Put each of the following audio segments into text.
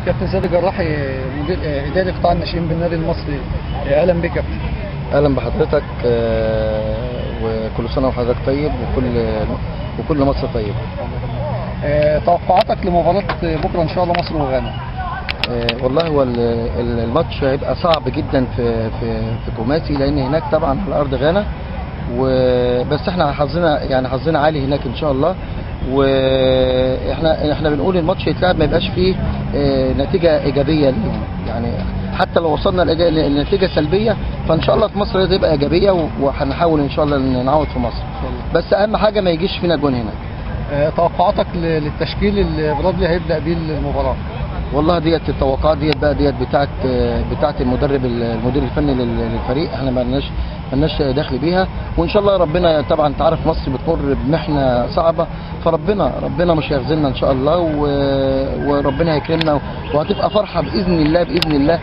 كابتن زياد الجراحي، مدير اداري قطاع الناشئين بالنادي المصري، اهلا بك كابتن. اهلا بحضرتك، وكل سنه وحضرتك طيب، وكل مصر طيب. توقعاتك لمباراه بكره ان شاء الله مصر وغانا؟ والله هو الماتش هيبقى صعب جدا في كوماسي، لان هناك طبعا على ارض غانا، وبس احنا حظنا عالي هناك ان شاء الله. واحنا بنقول الماتش يتلعب ما يبقاش فيه نتيجه ايجابيه ليهم، يعني حتى لو وصلنا لنتيجه سلبيه فان شاء الله في مصر تبقى ايجابيه، وهنحاول ان شاء الله نعوض في مصر. بس اهم حاجه ما يجيش فينا جون هناك. توقعاتك للتشكيل اللي برادلي هيبدا بيه المباراه؟ والله ديت التوقعات ديت بتاعت المدير الفني للفريق، احنا ما لناش دخل بيها، وان شاء الله ربنا طبعا انت عارف مصر بتمر بمحنه صعبه، فربنا مش هيخذلنا ان شاء الله، وربنا هيكرمنا، وهتبقى فرحه باذن الله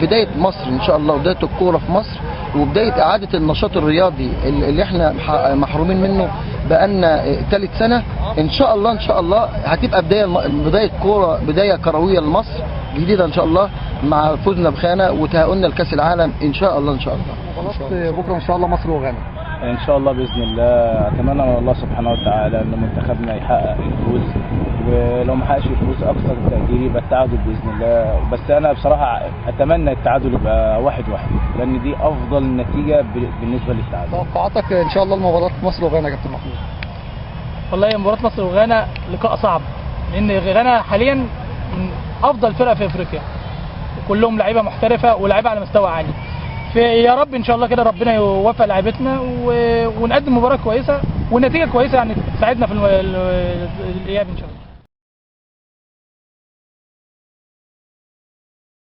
بدايه مصر ان شاء الله، وبدايه الكوره في مصر، وبدايه اعاده النشاط الرياضي اللي احنا محرومين منه بقالنا ثالث سنه. ان شاء الله هتبقى بدايه كوره، بدايه كرويه لمصر جديده ان شاء الله، مع فوزنا بخانه وتأهلنا لكاس العالم ان شاء الله. مباراه بكره ان شاء الله مصر وغانا ان شاء الله باذن الله. اتمنى من الله سبحانه وتعالى ان منتخبنا يحقق الفوز، ولو ما حققش الفوز اكثر التقدير يبقى التعادل باذن الله. بس انا بصراحه اتمنى التعادل يبقى 1-1، لان دي افضل نتيجه بالنسبه للتعادل. توقعاتك ان شاء الله المباراه مصر وغانا يا كابتن محمود؟ والله مباراه مصر وغانا لقاء صعب، لان غانا حاليا من افضل فرق في افريقيا، وكلهم لعيبه محترفه ولاعيبه على مستوى عالي. فيا رب ان شاء الله كده ربنا يوفق لعيبتنا ونقدم مباراه كويسه ونتيجه كويسه، يعني تساعدنا في الاياب ان شاء الله.